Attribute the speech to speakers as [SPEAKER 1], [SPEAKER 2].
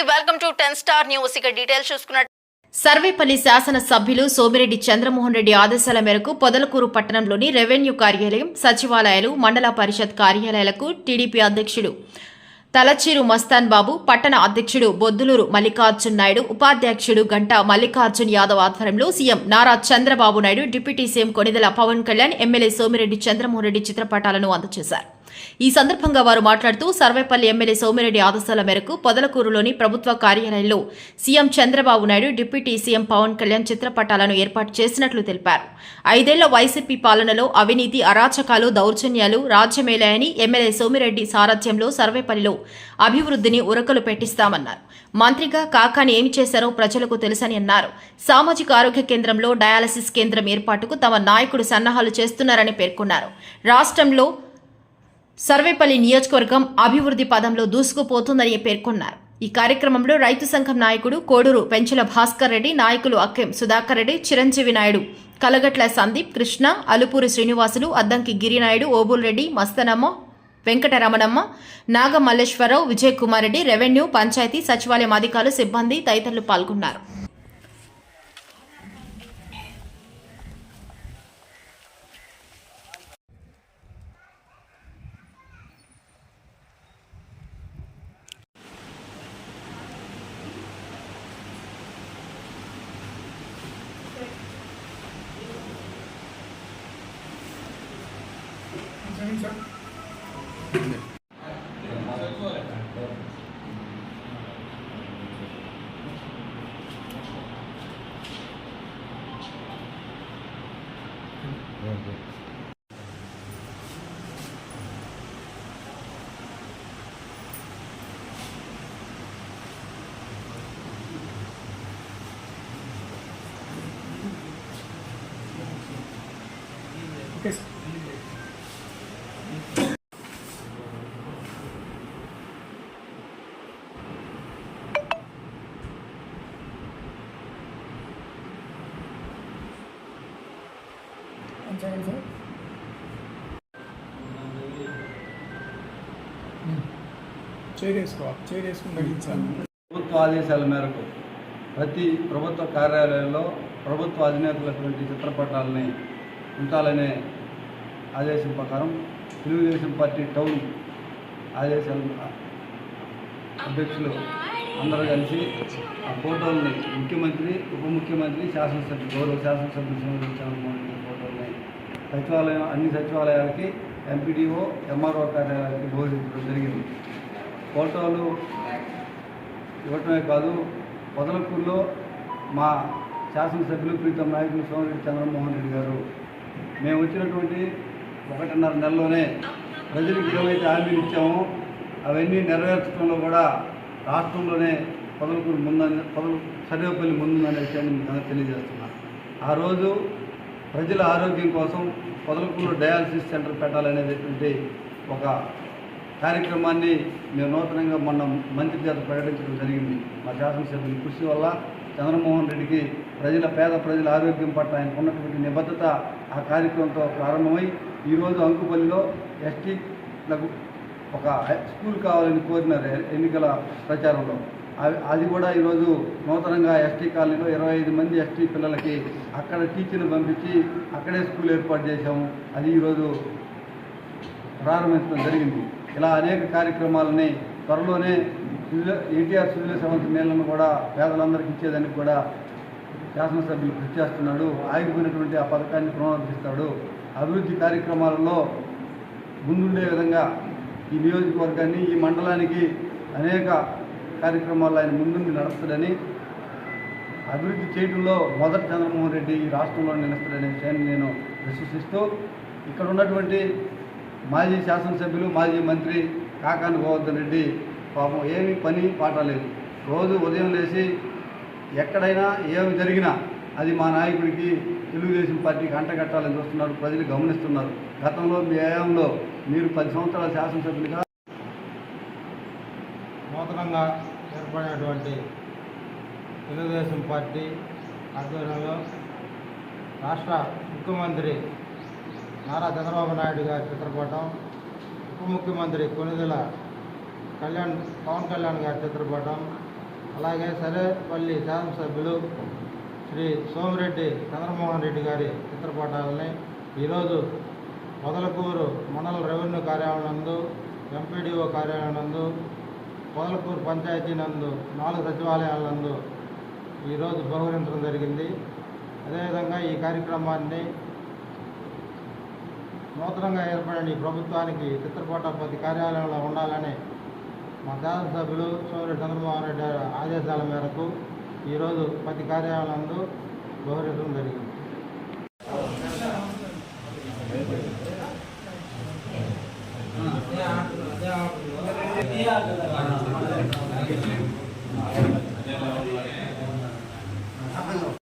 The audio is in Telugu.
[SPEAKER 1] Welcome to 10 star news. ఇక డీటెయిల్స్ చూసుకున్నట్టు
[SPEAKER 2] సర్వేపల్లి శాసన సభ్యులు సోమిరెడ్డి చంద్రమోహన్ రెడ్డి ఆదేశాల మేరకు పొదలకూరు పట్టణంలోని రెవెన్యూ కార్యాలయం, సచివాలయాలు, మండల పరిషత్ కార్యాలయాలకు టీడీపీ అధ్యక్షుడు తలచీరు మస్తాన్ బాబు, పట్టణ అధ్యక్షుడు బొద్దులూరు మల్లికార్జున్ నాయుడు, ఉపాధ్యక్షుడు గంటా మల్లికార్జున్ యాదవ్ ఆధ్వర్యంలో CM Nara Chandrababu Naidu, deputy CM Konidela Pawan Kalyan, MLA Somireddy Chandramohan Reddy చిత్రపటాలను అందజేశారు. ఈ సందర్భంగా వారు మాట్లాడుతూ సర్వేపల్లి ఎమ్మెల్యే సోమిరెడ్డి ఆదేశాల మేరకు పొదలకూరులోని ప్రభుత్వ కార్యాలయంలో CM Chandrababu Naidu, deputy CM Pawan Kalyan చిత్రపటాలను ఏర్పాటు చేసినట్లు తెలిపారు. 5 ఏళ్ల వైసీపీ పాలనలో అవినీతి, అరాచకాలు, దౌర్జన్యాలు రాజ్యమేలాయని ఎమ్మెల్యే సోమిరెడ్డి సారథ్యంలో సర్వేపల్లిలో అభివృద్ధిని ఉరకలు పెట్టిస్తామన్నారు. మంత్రిగా కాకాని ఏమి చేశారో ప్రజలకు తెలుసని అన్నారు. సామాజిక ఆరోగ్య కేంద్రంలో డయాలసిస్ కేంద్రం ఏర్పాటుకు తమ నాయకుడు సన్నాహాలు చేస్తున్నారని పేర్కొన్నారు. రాష్ట్రంలో సర్వేపల్లి నియోజకవర్గం అభివృద్ధి పదంలో దూసుకుపోతుందని పేర్కొన్నారు. ఈ కార్యక్రమంలో రైతు సంఘం నాయకుడు కోడూరు పెంచుల భాస్కర్ రెడ్డి, నాయకులు అక్కెం సుధాకర్ రెడ్డి, చిరంజీవి నాయుడు, కలగట్ల సందీప్, కృష్ణ, అలుపూరి శ్రీనివాసులు, అద్దంకి గిరినాయుడు, ఓబుల్ రెడ్డి, మస్తనమ్మ, వెంకటరమణమ్మ, నాగ మల్లేశ్వరరావు, విజయ్ కుమార్ రెడ్డి, రెవెన్యూ, పంచాయతీ, సచివాలయం అధికారులు, సిబ్బంది తదితరులు పాల్గొన్నారు.
[SPEAKER 3] Okay.
[SPEAKER 4] ప్రభుత్వ ఆదేశాల మేరకు ప్రతి ప్రభుత్వ కార్యాలయంలో ప్రభుత్వ అధినేతలటువంటి చిత్రపటాలని ఉంచాలనే ఆదేశం ప్రకారం తెలుగుదేశం పార్టీ టౌన్ ఆదేశాల అధ్యక్షులు అందరూ కలిసి ఆ ఫోటోల్ని ముఖ్యమంత్రి, ఉప ముఖ్యమంత్రి, శాసనసభ్యులు, గౌరవ శాసనసభ్యులు సోమిరెడ్డి చంద్రమోహన్ రెడ్డి ఫోటోల్ని సచివాలయం, అన్ని సచివాలయాలకి, ఎంపీడీఓ, ఎంఆర్ఓ కార్యాలయాలకి బోధించడం జరిగింది. ఫోటోలు ఇవ్వటమే కాదు, పొదలకూరులో మా శాసనసభ్యులు ప్రీతం నాయకులు సోమిరెడ్డి చంద్రమోహన్ రెడ్డి గారు మేము వచ్చినటువంటి 1.5 నెలలోనే ప్రజలకు ఏవైతే హామీలు ఇచ్చామో అవన్నీ నెరవేర్చడంలో కూడా రాష్ట్రంలోనే పొదలకూరు సర్వేపల్లి ముందుందనే విషయాన్ని మీకు తెలియజేస్తున్నాను. ఆ రోజు ప్రజల ఆరోగ్యం కోసం పొదలకూరులో డయాలసిస్ సెంటర్ పెట్టాలనేటువంటి ఒక కార్యక్రమాన్ని మేము నూతనంగా మొన్న మంత్రి చేత ప్రకటించడం జరిగింది. మా శాసనసభ్యుల కృషి వల్ల చంద్రమోహన్ రెడ్డికి పేద ప్రజల ఆరోగ్యం పట్ల ఆయనకు ఉన్నటువంటి నిబద్ధత ఆ కార్యక్రమంతో ప్రారంభమై ఈరోజు అంకుపల్లిలో ఎస్టీలకు ఒక స్కూల్ కావాలని కోరినారు ఎన్నికల ప్రచారంలో. అది కూడా ఈరోజు నూతనంగా ఎస్టీ కాలనీలో 25 మంది ఎస్టీ పిల్లలకి అక్కడ టీచర్ని పంపించి అక్కడే స్కూల్ ఏర్పాటు చేశాము. అది ఈరోజు ప్రారంభించడం జరిగింది. ఇలా అనేక కార్యక్రమాలని త్వరలోనే ఎన్టీఆర్ సుజల సవంతి నీళ్లను కూడా పేదలందరికీ ఇచ్చేదానికి కూడా శాసనసభ్యులు కృషి చేస్తున్నాడు. ఆగిపోయినటువంటి ఆ పథకాన్ని పునరుద్ధరిస్తాడు. అభివృద్ధి కార్యక్రమాలలో ముందుండే విధంగా ఈ నియోజకవర్గాన్ని, ఈ మండలానికి అనేక కార్యక్రమాలు ఆయన ముందుండి నడుస్తాడని, అభివృద్ధి చేయడంలో మొదటి చంద్రమోహన్ రెడ్డి ఈ రాష్ట్రంలో నిలుస్తాడనే విషయాన్ని నేను విశ్వసిస్తూ ఇక్కడ ఉన్నటువంటి మాజీ శాసనసభ్యులు, మాజీ మంత్రి కాకాని గోవర్ధన్ రెడ్డి పాపం ఏమీ పని పాట లేదు. రోజు ఉదయం లేచి ఎక్కడైనా ఏమి జరిగినా అది మా నాయకుడికి, తెలుగుదేశం పార్టీకి అంటగట్టాలని చూస్తున్నారు. ప్రజలు గమనిస్తున్నారు. గతంలో మీ హయాంలో మీరు 10 సంవత్సరాల శాసనసభ్యులుగా
[SPEAKER 5] నూతనంగా ఏర్పడినటువంటి తెలుగుదేశం పార్టీ ఆధ్వర్యంలో రాష్ట్ర ముఖ్యమంత్రి నారా చంద్రబాబు నాయుడు గారి చిత్రపటం, ఉప ముఖ్యమంత్రి కొణిదెల పవన్ కళ్యాణ్ గారి చిత్రపటం, అలాగే సరేపల్లి శాసనసభ్యులు శ్రీ సోమిరెడ్డి చంద్రమోహన్ రెడ్డి గారి చిత్రపటాలని ఈరోజు పొదలకూరు మండల రెవెన్యూ కార్యాలయం నందు, ఎంపీడీఓ కార్యాలయం నందు, పొదలకూరు పంచాయతీ నందు 4 సచివాలయాల నందు ఈరోజు బహుకరించడం జరిగింది. అదేవిధంగా ఈ కార్యక్రమాన్ని నూతనంగా ఏర్పడిన ఈ ప్రభుత్వానికి చిత్రపటాలు ప్రతి కార్యాలయంలో ఉండాలని మా శాసనసభ్యులు సోమిరెడ్డి చంద్రమోహన్ రెడ్డి ఆదేశాల మేరకు ఈరోజు ప్రతి కార్యాలయం నందు బహుకరించడం జరిగింది.
[SPEAKER 3] Yeah.